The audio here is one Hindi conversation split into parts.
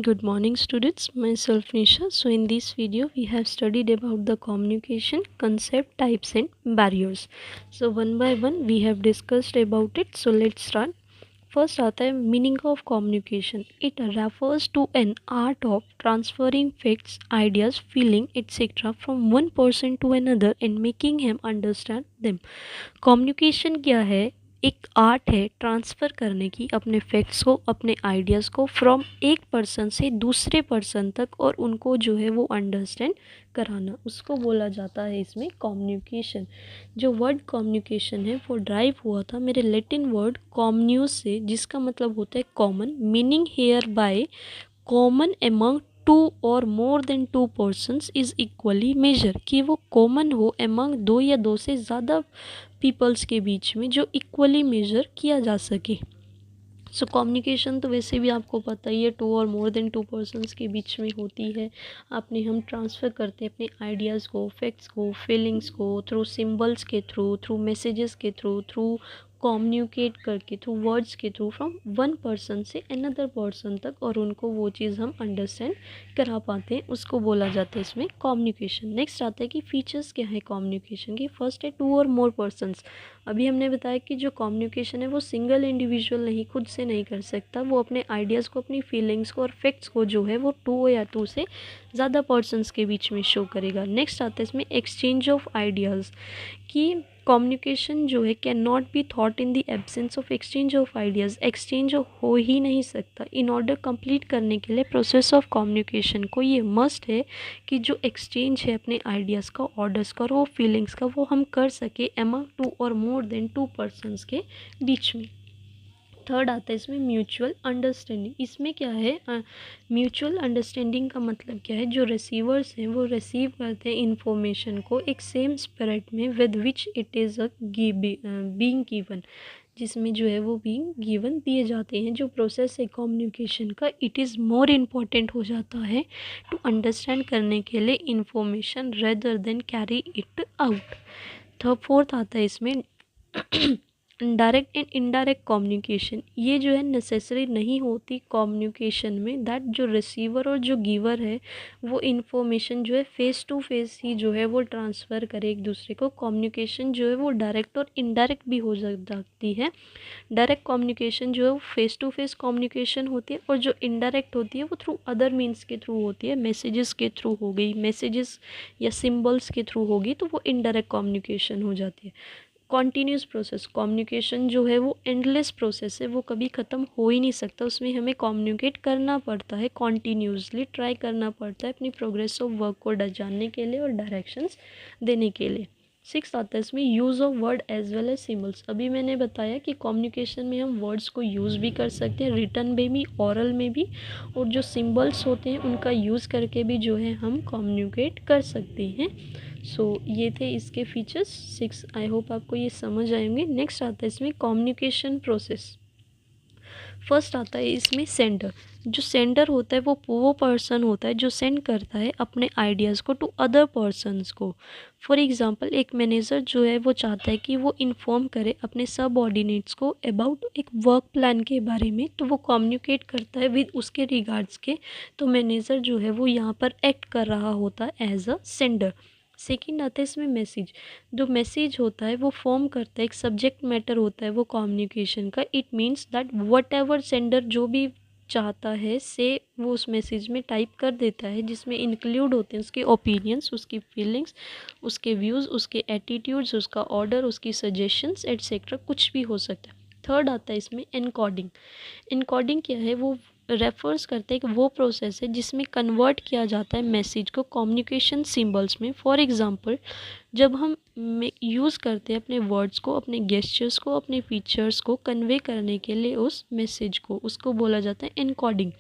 Good morning students, myself Nisha. So in this video we have studied about the communication concept, types and barriers. So one by one we have discussed about it. So let's start. First आता है meaning of communication. It refers to an art of transferring facts, ideas, feeling etcetera from one person to another and making him understand them. Communication क्या है? एक आर्ट है ट्रांसफ़र करने की अपने फैक्ट्स को, अपने आइडियाज़ को फ्रॉम एक पर्सन से दूसरे पर्सन तक और उनको जो है वो अंडरस्टैंड कराना, उसको बोला जाता है इसमें कम्युनिकेशन. जो वर्ड कम्युनिकेशन है वो ड्राइव हुआ था मेरे लैटिन वर्ड कॉम्यूस से, जिसका मतलब होता है common. Meaning here by common among two और more than two persons is equally major, कि वो कॉमन हो एमंग दो या दो से ज़्यादा पीपल्स के बीच में, जो इक्वली मेजर किया जा सके. सो कम्युनिकेशन तो वैसे भी आपको पता ही है, टू और मोर देन टू पर्सनस के बीच में होती है. अपने हम ट्रांसफ़र करते हैं अपने आइडियाज़ को, फैक्ट्स को, फीलिंग्स को थ्रू सिंबल्स के थ्रू मैसेजेस के थ्रू कम्युनिकेट करके, थ्रू वर्ड्स के थ्रू फ्रॉम वन पर्सन से अनदर पर्सन तक, और उनको वो चीज़ हम अंडरस्टैंड करा पाते हैं, उसको बोला जाता है इसमें कम्युनिकेशन. नेक्स्ट आता है कि फीचर्स क्या है कम्युनिकेशन की. फर्स्ट है टू और मोर पर्सनस. अभी हमने बताया कि जो कम्युनिकेशन है वो सिंगल इंडिविजुअल नहीं, खुद से नहीं कर सकता. वो अपने आइडियाज़ को, अपनी फीलिंग्स को और फैक्ट्स को जो है वो टू या टू से ज़्यादा पर्सनस के बीच में शो करेगा. नेक्स्ट आता है इसमें एक्सचेंज ऑफ आइडियाज़, कि कम्युनिकेशन जो है can not be thought in the absence of exchange of ideas. Exchange हो ही नहीं सकता. इन ऑर्डर कंप्लीट करने के लिए प्रोसेस ऑफ कम्युनिकेशन को ये मस्ट है कि जो एक्सचेंज है अपने आइडियाज़ का, ऑर्डर्स का और वो फीलिंग्स का, वो हम कर सके एमंग टू और मोर देन टू पर्सनस के बीच में. थर्ड आता है इसमें म्यूचुअल अंडरस्टैंडिंग. इसमें क्या है, म्यूचुअल अंडरस्टैंडिंग का मतलब क्या है? जो रिसीवर्स हैं वो रिसीव करते हैं इन्फॉर्मेशन को एक सेम स्पिरिट में with which it is being given, जिसमें जो है वो बीइंग गिवन दिए जाते हैं. जो प्रोसेस है कम्युनिकेशन का, इट इज़ मोर इम्पॉर्टेंट हो जाता है टू अंडरस्टैंड करने के लिए information rather than carry it out. Fourth आता है इसमें डायरेक्ट एंड इनडायरेक्ट कम्युनिकेशन. ये जो है नेसेसरी नहीं होती कम्युनिकेशन में दैट जो रिसीवर और जो गिवर है वो इन्फॉर्मेशन जो है फेस टू फेस ही जो है वो ट्रांसफ़र करे एक दूसरे को. कम्युनिकेशन जो है वो डायरेक्ट और इनडायरेक्ट भी हो सकती है. डायरेक्ट कम्युनिकेशन जो है वो फेस टू फेस कम्युनिकेशन होती है, और जो इनडायरेक्ट होती है वो थ्रू अदर मीन्स के थ्रू होती है. मैसेजेस के थ्रू हो गई, मैसेजेस या सिम्बल्स के थ्रू होगी, तो वो इनडायरेक्ट कम्युनिकेशन हो जाती है. Continuous process. कम्युनिकेशन जो है वो एंडलेस प्रोसेस है, वो कभी ख़त्म हो ही नहीं सकता. उसमें हमें कम्युनिकेट करना पड़ता है, कॉन्टीन्यूसली ट्राई करना पड़ता है अपनी प्रोग्रेस ऑफ वर्क को जानने के लिए और डायरेक्शंस देने के लिए. सिक्स आता है इसमें use of word as well as symbols. अभी मैंने बताया कि कम्युनिकेशन में हम वर्ड्स को यूज़ भी कर सकते हैं, रिटन में भी, ऑरल में भी, और जो सिम्बल्स होते हैं उनका यूज़ करके भी जो है हम कम्युनिकेट कर सकते हैं. ये थे इसके फीचर्स 6. आई होप आपको ये समझ आएंगे. नेक्स्ट आता है इसमें कम्युनिकेशन प्रोसेस. फर्स्ट आता है इसमें सेंडर. जो सेंडर होता है वो पर्सन होता है जो सेंड करता है अपने आइडियाज़ को टू अदर पर्सनस को. फॉर एग्ज़ाम्पल एक मैनेजर जो है वो चाहता है कि वो इन्फॉर्म करे अपने सबऑर्डिनेट्स को अबाउट एक वर्क प्लान के बारे में, तो वो कम्युनिकेट करता है विद उसके रिगार्ड्स के. तो मैनेजर जो है वो यहाँ पर एक्ट कर रहा होता है एज अ सेंडर. सेकेंड आता है इसमें मैसेज. जो मैसेज होता है वो फॉर्म करता है, एक सब्जेक्ट मैटर होता है वो कम्युनिकेशन का. It means that what ever sender जो भी चाहता है से वो उस मैसेज में टाइप कर देता है, जिसमें इंक्लूड होते हैं उसके ओपिनियंस, उसकी फीलिंग्स, उसके व्यूज़, उसके एटीट्यूड्स, उसका ऑर्डर, उसकी सजेशंस एट्सेट्रा, कुछ भी हो सकता है. थर्ड आता है इसमें एनकोडिंग. इनकोडिंग क्या है? वो रेफर्स करते हैं कि वो प्रोसेस है जिसमें कन्वर्ट किया जाता है मैसेज को कम्युनिकेशन सिंबल्स में. फॉर एग्ज़ाम्पल जब हम यूज़ करते हैं अपने वर्ड्स को, अपने गेस्चर्स को, अपने फीचर्स को कन्वे करने के लिए उस मैसेज को, उसको बोला जाता है एनकोडिंग.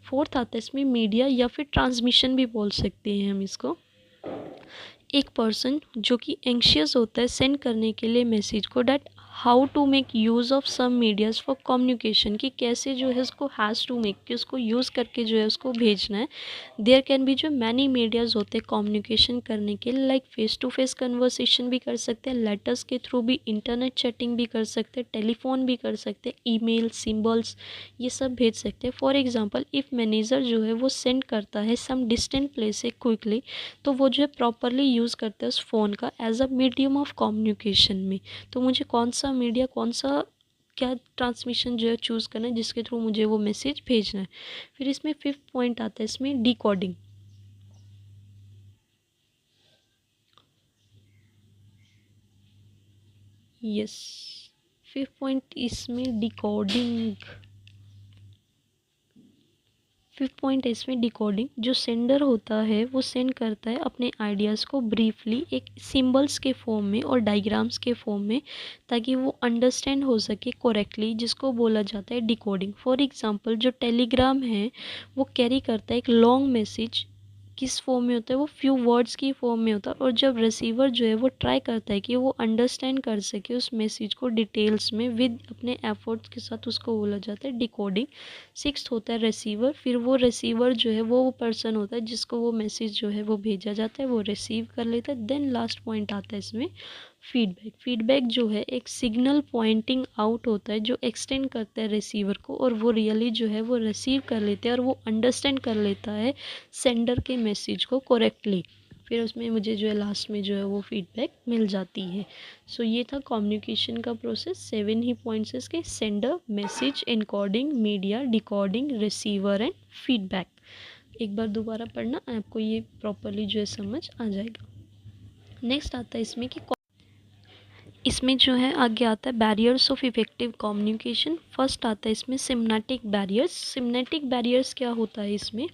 फोर्थ आता है इसमें मीडिया या फिर ट्रांसमिशन भी बोल सकते हैं हम इसको. एक पर्सन जो कि एंग्शियस होता है सेंड करने के लिए मैसेज को, that how to make use of some medias for communication, कि कैसे जो है उसको हैज़ टू मेक, कि उसको यूज़ करके जो है उसको भेजना है। देयर कैन बी जो मैनी मीडियाज़ होते हैं कम्युनिकेशन करने के लिए, like face to face conversation भी कर सकते हैं, लेटर्स के थ्रू भी, इंटरनेट चैटिंग भी कर सकते हैं, टेलीफोन भी कर सकते हैं, ईमेल, सिम्बल्स, ये सब भेज सकते हैं। फॉर एग्जांपल इफ़ मैनेजर जो है वो सेंड करता है सम डिस्टेंट प्लेस से क्विकली, तो वो जो है प्रॉपरली यूज़ करते हैं उस फ़ोन का as a medium of communication में। तो मुझे कौन सा मीडिया, कौन सा क्या ट्रांसमिशन जो है चूज़ करना है जिसके थ्रू मुझे वो मैसेज भेजना है। फिर इसमें फिफ्थ पॉइंट आता है इसमें डिकोडिंग। यस, फिफ्थ पॉइंट इसमें डिकोडिंग। फिफ्थ पॉइंट है इसमें डिकोडिंग। जो सेंडर होता है वो सेंड करता है अपने आइडियाज़ को ब्रीफली एक सिंबल्स के फॉर्म में और डायग्राम्स के फॉर्म में, ताकि वो अंडरस्टैंड हो सके करेक्टली, जिसको बोला जाता है डिकोडिंग। फॉर एग्जांपल जो टेलीग्राम है वो कैरी करता है एक लॉन्ग मैसेज, किस फॉर्म में होता है वो फ्यू वर्ड्स की फॉर्म में होता है, और जब रिसीवर जो है वो ट्राई करता है कि वो अंडरस्टैंड कर सके उस मैसेज को डिटेल्स में विद अपने एफर्ट्स के साथ, उसको बोला जाता है डिकोडिंग। सिक्स्थ होता है रिसीवर। फिर वो रिसीवर जो है वो पर्सन होता है जिसको वो मैसेज जो है वो भेजा जाता है, वो रिसीव कर लेता है। देन लास्ट पॉइंट आता है इसमें फीडबैक। फीडबैक जो है एक सिग्नल पॉइंटिंग आउट होता है जो एक्सटेंड करता है रिसीवर को, और वो रियली जो है वो रिसीव कर लेते हैं और वो अंडरस्टैंड कर लेता है सेंडर के मैसेज को करेक्टली। फिर उसमें मुझे जो है लास्ट में जो है वो फीडबैक मिल जाती है। सो ये था कम्युनिकेशन का प्रोसेस। 7 ही पॉइंट्स इसके: sender, message, encoding, media, decoding, receiver and feedback. एक बार दोबारा पढ़ना, आपको ये प्रॉपरली जो है समझ आ जाएगा। नेक्स्ट आता है इसमें कि इसमें जो है आगे आता है barriers of effective communication. First आता है इसमें सिम्नेटिक बैरियर्स। सिम्नेटिक बैरियर्स क्या होता है इसमें,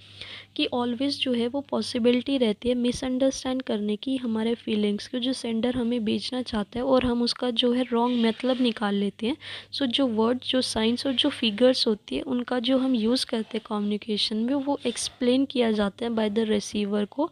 कि ऑलवेज जो है वो पॉसिबिलिटी रहती है मिसअंडरस्टैंड करने की हमारे फीलिंग्स को, जो सेंडर हमें बेचना चाहता है, और हम उसका जो है रॉन्ग मतलब निकाल लेते हैं। सो जो वर्ड्स, जो साइंस और जो फिगर्स होती है उनका जो हम यूज़ करते हैं कम्युनिकेशन में, वो एक्सप्लेन किया जाता है बाय द रिसीवर को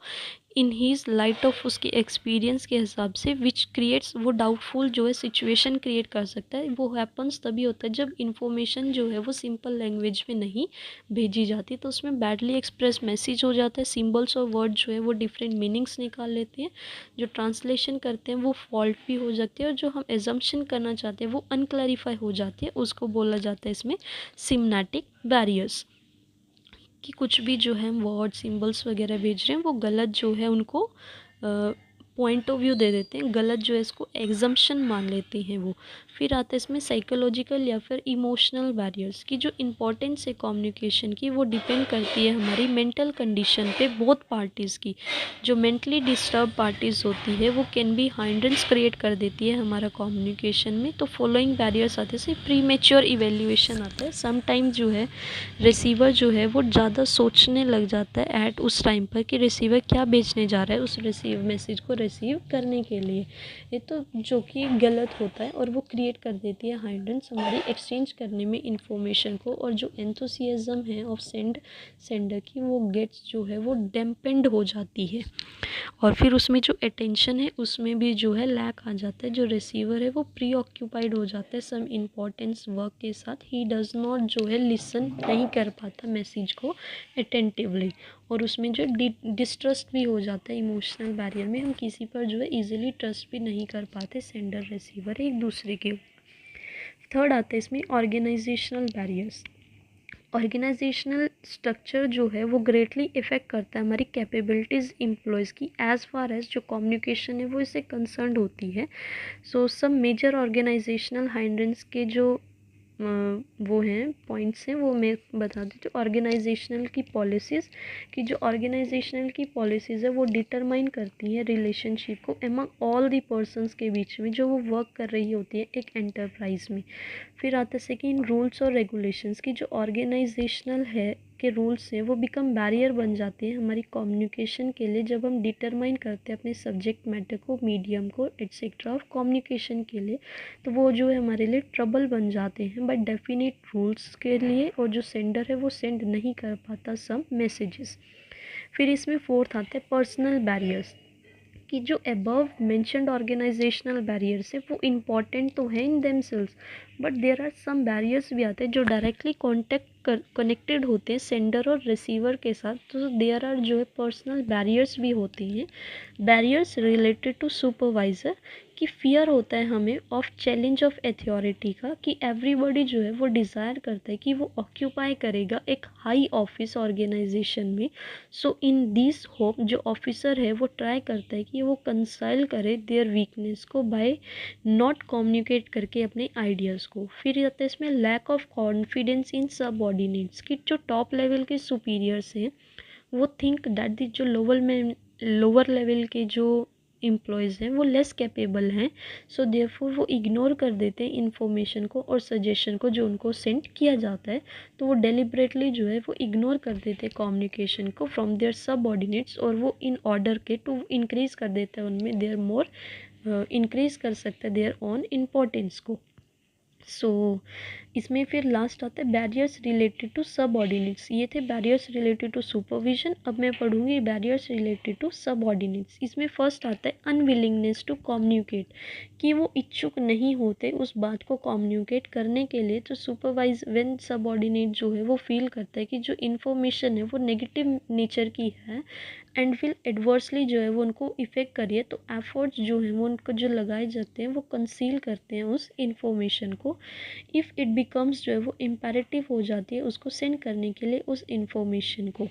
इन हीज़ लाइट ऑफ उसके एक्सपीरियंस के हिसाब से, विच क्रिएट्स, वो डाउटफुल जो है सिचुएशन क्रिएट कर सकता है। वो हैपन्स तभी होता है जब इन्फॉर्मेशन जो है वो सिंपल लैंग्वेज में नहीं भेजी जाती, तो उसमें बैडली एक्सप्रेस मैसेज हो जाता है। सिंबल्स और वर्ड जो है वो डिफरेंट मीनिंग्स निकाल लेते हैं, जो ट्रांसलेशन करते हैं वो फॉल्ट भी हो जाती है, और जो हम एजम्पशन करना चाहते हैं वो अनक्लैरिफाई हो जाती है, उसको बोला जाता है इसमें सिम्नेटिक बैरियर्स। कि कुछ भी जो है वर्ड, सिंबल्स वगैरह भेज रहे हैं वो गलत जो है उनको पॉइंट ऑफ व्यू दे देते हैं, गलत जो है इसको एग्जम्पशन मान लेते हैं वो। फिर आता है इसमें साइकोलॉजिकल या फिर इमोशनल बैरियर्स, की जो इम्पोर्टेंस है कम्युनिकेशन की वो डिपेंड करती है हमारी मेंटल कंडीशन पे, बोथ पार्टीज़ की। जो मेंटली डिस्टर्ब पार्टीज़ होती है वो कैन बी हाइंड्रेंस क्रिएट कर देती है हमारा कम्युनिकेशन में। तो फॉलोइंग बैरियर्स आते हैं, प्री मेच्योर इवेल्युएशन आता है। समटाइम जो है रिसीवर जो है वो ज़्यादा सोचने लग जाता है एट उस टाइम पर कि रिसीवर क्या भेजने जा रहा है उस रिसीव मैसेज को रिसीव करने के लिए, ये तो जो कि गलत होता है, और वो क्रिएट कर देती है हाइंड्रेंस हमारी एक्सचेंज करने में इंफॉर्मेशन को। और जो एंथुसियाज्म है ऑफ सेंडर की, वो गेट्स जो है वो डैम्पेंड हो जाती है, और फिर उसमें जो अटेंशन है उसमें भी जो है लैक आ जाता है। जो रिसीवर है वो प्री ऑक्यूपाइड हो जाता है सम इम्पॉर्टेंस वर्क के साथ, ही डज़ नॉट जो है लिसन नहीं कर पाता मैसेज को अटेंटिवली, और उसमें जो डिस्ट्रस्ट भी हो जाता है। इमोशनल बैरियर में हम किसी पर जो है इजीली ट्रस्ट भी नहीं कर पाते, सेंडर रिसीवर एक दूसरे के। थर्ड आता है इसमें ऑर्गेनाइजेशनल बैरियर्स। ऑर्गेनाइजेशनल स्ट्रक्चर जो है वो ग्रेटली इफ़ेक्ट करता है हमारी कैपेबिलिटीज़ एम्प्लॉयज़ की, एज़ फार एज जो कम्युनिकेशन है वो इससे कंसर्न होती है। सो सब मेजर ऑर्गेनाइजेशनल हाइंड्रेंस के जो वो हैं पॉइंट्स हैं वो मैं बता देती हूँ। ऑर्गेनाइजेशनल की पॉलिसीज़, कि जो ऑर्गेनाइजेशनल की पॉलिसीज़ है वो डिटरमाइन करती है रिलेशनशिप को एमंग ऑल दी पर्सनस के बीच में जो वो वर्क कर रही होती है एक एंटरप्राइज में। फिर आता है सेकेंड रूल्स और रेगुलेशंस, की जो ऑर्गेनाइजेशनल है के रूल्स हैं वो बिकम बैरियर बन जाते हैं हमारी कम्युनिकेशन के लिए, जब हम डिटरमाइन करते हैं अपने सब्जेक्ट मैटर को, मीडियम को, एट्सेट्रा ऑफ कम्युनिकेशन के लिए, तो वो जो है हमारे लिए ट्रबल बन जाते हैं बट डेफिनेट रूल्स के लिए, और जो सेंडर है वो सेंड नहीं कर पाता सम मैसेजेस। फिर इसमें फोर्थ आते हैं पर्सनल बैरियर्स, कि जो अबव मेंशन्ड ऑर्गेनाइजेशनल बैरियर्स है वो इम्पॉर्टेंट तो है in themselves, but there are some barriers भी आते हैं जो डायरेक्टली कनेक्टेड होते हैं सेंडर और रिसीवर के साथ। तो देयर आर जो है पर्सनल बैरियर्स भी होते हैं। बैरियर्स रिलेटेड टू सुपरवाइज़र कि फियर होता है हमें ऑफ चैलेंज ऑफ अथॉरिटी का, कि एवरीबॉडी जो है वो डिज़ायर करता है कि वो ऑक्यूपाई करेगा एक हाई ऑफिस ऑर्गेनाइजेशन में। सो इन दिस होप जो ऑफिसर है वो ट्राई करता है कि वो कंसाइल करे देयर वीकनेस को बाय नॉट कम्युनिकेट करके अपने आइडियाज़ को। फिर आता है इसमें lack of confidence in subordinates कि जो टॉप लेवल के सुपीरियर्स हैं वो थिंक दैट दी जो लोअर लेवल के जो एम्प्लॉयज़ हैं वो लेस कैपेबल हैं। सो देयरफॉर वो इग्नोर कर देते हैं इन्फॉर्मेशन को और सजेशन को जो उनको सेंड किया जाता है। तो वो डेलिबरेटली जो है वो इग्नोर कर देते हैं कम्युनिकेशन को फ्रॉम देयर सबऑर्डिनेट्स, और वो इन ऑर्डर के टू इंक्रीज कर देते हैं उनमें देयर मोर इंक्रीज कर सकते हैं देयर ऑन इम्पोर्टेंस को। सो इसमें फिर लास्ट आता है बैरियर्स रिलेटेड टू सबऑर्डिनेट्स। ये थे बैरियर्स रिलेटेड टू सुपरविजन। अब मैं पढ़ूंगी बैरियर्स रिलेटेड टू सबऑर्डिनेट्स। इसमें फर्स्ट आता है अनविलिंगनेस टू कम्युनिकेट, कि वो इच्छुक नहीं होते उस बात को कम्युनिकेट करने के लिए। तो सुपरवाइज व्हेन सबऑर्डिनेट जो है वो फील करता है कि जो इन्फॉर्मेशन है वो नेगेटिव नेचर की है एंड फिर एडवर्सली जो है वो उनको इफ़ेक्ट करिए, तो एफर्ट्स जो हैं वो उनको जो लगाए जाते हैं वो कंसील करते हैं उस इन्फॉर्मेशन को। इफ़ इट बिकम्स जो है वो इम्पेरेटिव हो जाती है उसको सेंड करने के लिए उस इन्फॉर्मेशन को।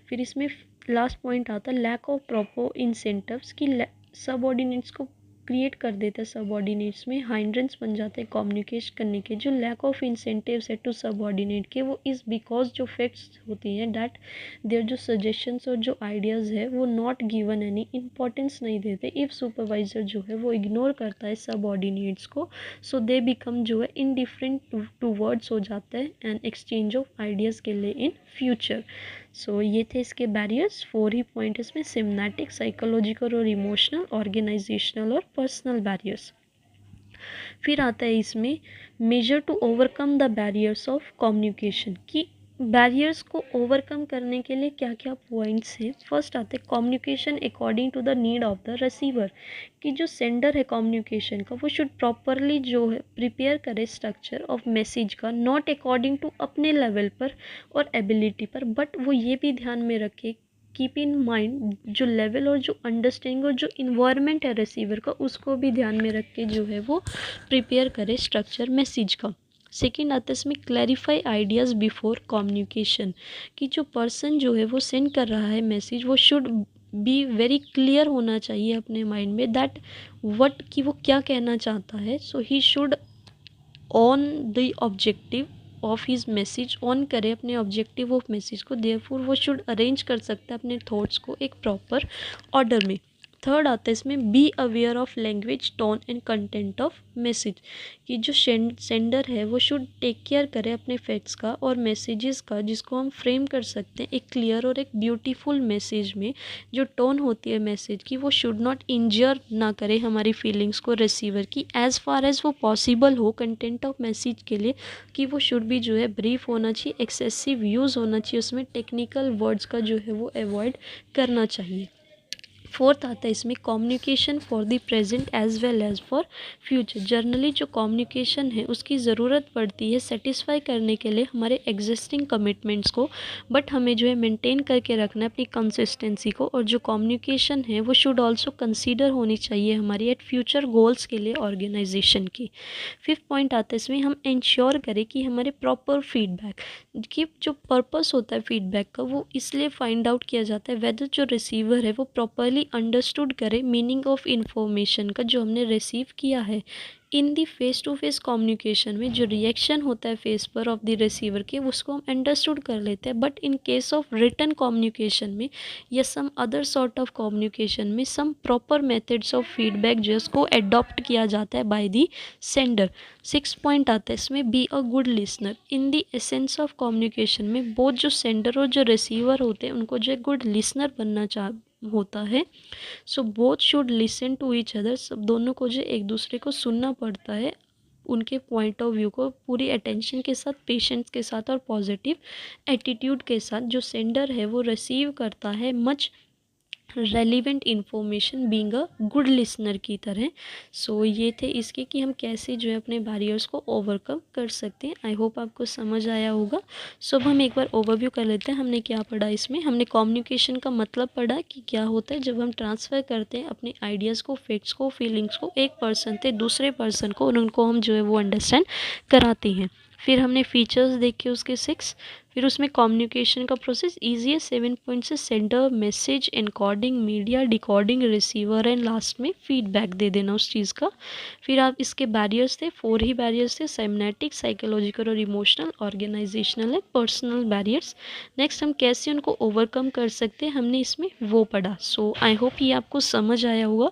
फिर इसमें लास्ट पॉइंट आता है लैक ऑफ प्रॉपर इंसेंटिव्स, कि सबऑर्डिनेट्स को क्रिएट कर देते हैं, सबऑर्डिनेट्स में हाइंड्रेंस बन जाते हैं कम्युनिकेट करने के। जो लैक ऑफ इंसेंटिव्स है टू सबऑर्डिनेट के वो इज़ बिकॉज जो फैक्ट्स होती हैं डैट देयर जो सजेशंस और जो आइडियाज़ है वो नॉट गिवन एनी इम्पोर्टेंस नहीं देते। इफ़ सुपरवाइज़र जो है वो इग्नोर करता है सबऑर्डिनेट्स को, सो दे बिकम जो है इनडिफरेंट टूवर्ड्स हो जाता है एंड एक्सचेंज ऑफ आइडियाज़ के लिए इन फ्यूचर। सो ये थे इसके बैरियर्स। 4 ही पॉइंट इसमें सिम्नैटिक, साइकोलॉजिकल और इमोशनल, ऑर्गेनाइजेशनल और पर्सनल बैरियर्स। फिर आता है इसमें measure to overcome the barriers of communication, कि बैरियर्स को ओवरकम करने के लिए क्या क्या पॉइंट्स हैं। फर्स्ट आते हैं communication according to the need of the receiver, कि जो सेंडर है कम्युनिकेशन का वो शुड प्रॉपरली जो है प्रिपेयर करे स्ट्रक्चर ऑफ मैसेज का, नॉट अकॉर्डिंग टू अपने लेवल पर और एबिलिटी पर, बट वो ये भी ध्यान में रखे, कीप इन माइंड जो लेवल और जो अंडरस्टैंडिंग और जो इन्वायरमेंट है रिसीवर का उसको भी ध्यान में रख के जो है वो प्रिपेयर करे स्ट्रक्चर मैसेज का। सेकेंड आता है इसमें क्लैरिफाई आइडियाज़ बिफोर कम्युनिकेशन, कि जो पर्सन जो है वो सेंड कर रहा है मैसेज वो शुड बी वेरी क्लियर होना चाहिए अपने माइंड में दैट व्हाट, कि वो क्या कहना चाहता है। So he should on the objective of his message, on करे अपने ऑब्जेक्टिव ऑफ मैसेज को, देयरफॉर वो शुड अरेंज कर सकता है अपने थॉट्स को एक प्रॉपर ऑर्डर में। थर्ड आता है इसमें be aware of language, tone and content of message, कि जो सेंडर है वो शुड टेक केयर करे अपने फैक्ट्स का और मैसेजेस का, जिसको हम फ्रेम कर सकते हैं एक क्लियर और एक ब्यूटीफुल मैसेज में। जो टोन होती है मैसेज की वो शुड नॉट इंजर ना करे हमारी फीलिंग्स को रिसीवर की, एज़ फार एज़ वो पॉसिबल हो कंटेंट ऑफ मैसेज के लिए, कि वो शुड भी जो है ब्रीफ होना चाहिए, एक्सेसिव यूज़ होना चाहिए उसमें, टेक्निकल वर्ड्स का जो है वो अवॉइड करना चाहिए। फोर्थ आता है इसमें communication for the present as well as for future. Generally जो कम्युनिकेशन है उसकी ज़रूरत पड़ती है सेटिस्फाई करने के लिए हमारे एग्जिस्टिंग कमिटमेंट्स को, बट हमें जो है मेंटेन करके रखना है अपनी कंसिस्टेंसी को। और जो कम्युनिकेशन है वो शुड ऑल्सो कंसीडर होनी चाहिए हमारी एट फ्यूचर गोल्स के लिए ऑर्गेनाइजेशन की। फिफ्थ पॉइंट आता है इसमें हम इंश्योर करें कि हमारे प्रॉपर फीडबैक, कि जो पर्पस होता है फीडबैक का वो इसलिए फाइंड आउट किया जाता है वेदर जो रिसीवर है वो प्रॉपरली अंडरस्टूड करे मीनिंग ऑफ इंफॉर्मेशन का जो हमने रिसीव किया है। इन दी फेस टू फेस कम्युनिकेशन में जो रिएक्शन होता है फेस पर ऑफ द रिसीवर के उसको हम अंडरस्टूड कर लेते हैं, but in case of written communication में या some other sort of communication में some proper methods of feedback जो है उसको अडॉप्ट किया जाता है by the sender. Six point आता है इसमें be a good listener. In the essence of communication में बोथ जो सेंडर और जो रिसीवर होते हैं उनको जो गुड लिसनर बनना होता है। So both should listen to each other, सब दोनों को जो एक दूसरे को सुनना पड़ता है, उनके पॉइंट ऑफ व्यू को पूरी अटेंशन के साथ, पेशेंस के साथ और पॉजिटिव एटीट्यूड के साथ। जो सेंडर है वो रिसीव करता है much relevant information being a good listener की तरह। सो ये थे इसके कि हम कैसे जो है अपने बैरियर्स को ओवरकम कर सकते हैं। आई होप आपको समझ आया होगा। सो अब हम एक बार ओवरव्यू कर लेते हैं हमने क्या पढ़ा इसमें। हमने कम्युनिकेशन का मतलब पढ़ा कि क्या होता है जब हम ट्रांसफ़र करते हैं अपने आइडियाज़ को, फैक्ट्स को, फीलिंग्स को एक पर्सन से दूसरे पर्सन को, और उनको हम जो है वो अंडरस्टैंड कराते हैं। फिर हमने फीचर्स देखे उसके 6। फिर उसमें कम्युनिकेशन का प्रोसेस ईजी है, 7 पॉइंट से sender, message, encoding, media, decoding, receiver and last में फीडबैक दे देना उस चीज़ का। फिर आप इसके बैरियर्स थे, 4 ही बैरियर्स थे, सेमनेटिक, साइकोलॉजिकल और इमोशनल, ऑर्गेनाइजेशनल है, पर्सनल बैरियर्स। नेक्स्ट हम कैसे उनको ओवरकम कर सकते हैं हमने इसमें वो पढ़ा। सो आई होप ये आपको समझ आया होगा।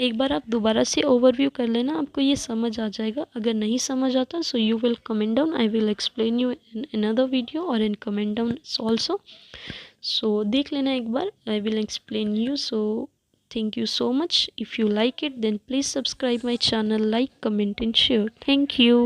एक बार आप दोबारा से ओवरव्यू कर लेना, आपको ये समझ आ जाएगा। अगर नहीं समझ आता so you will comment down, I will explain you in another video और in comment down also. So देख लेना एक बार, I will explain you. So thank you so much. If you like it then please subscribe my channel, like, comment and share. Thank you.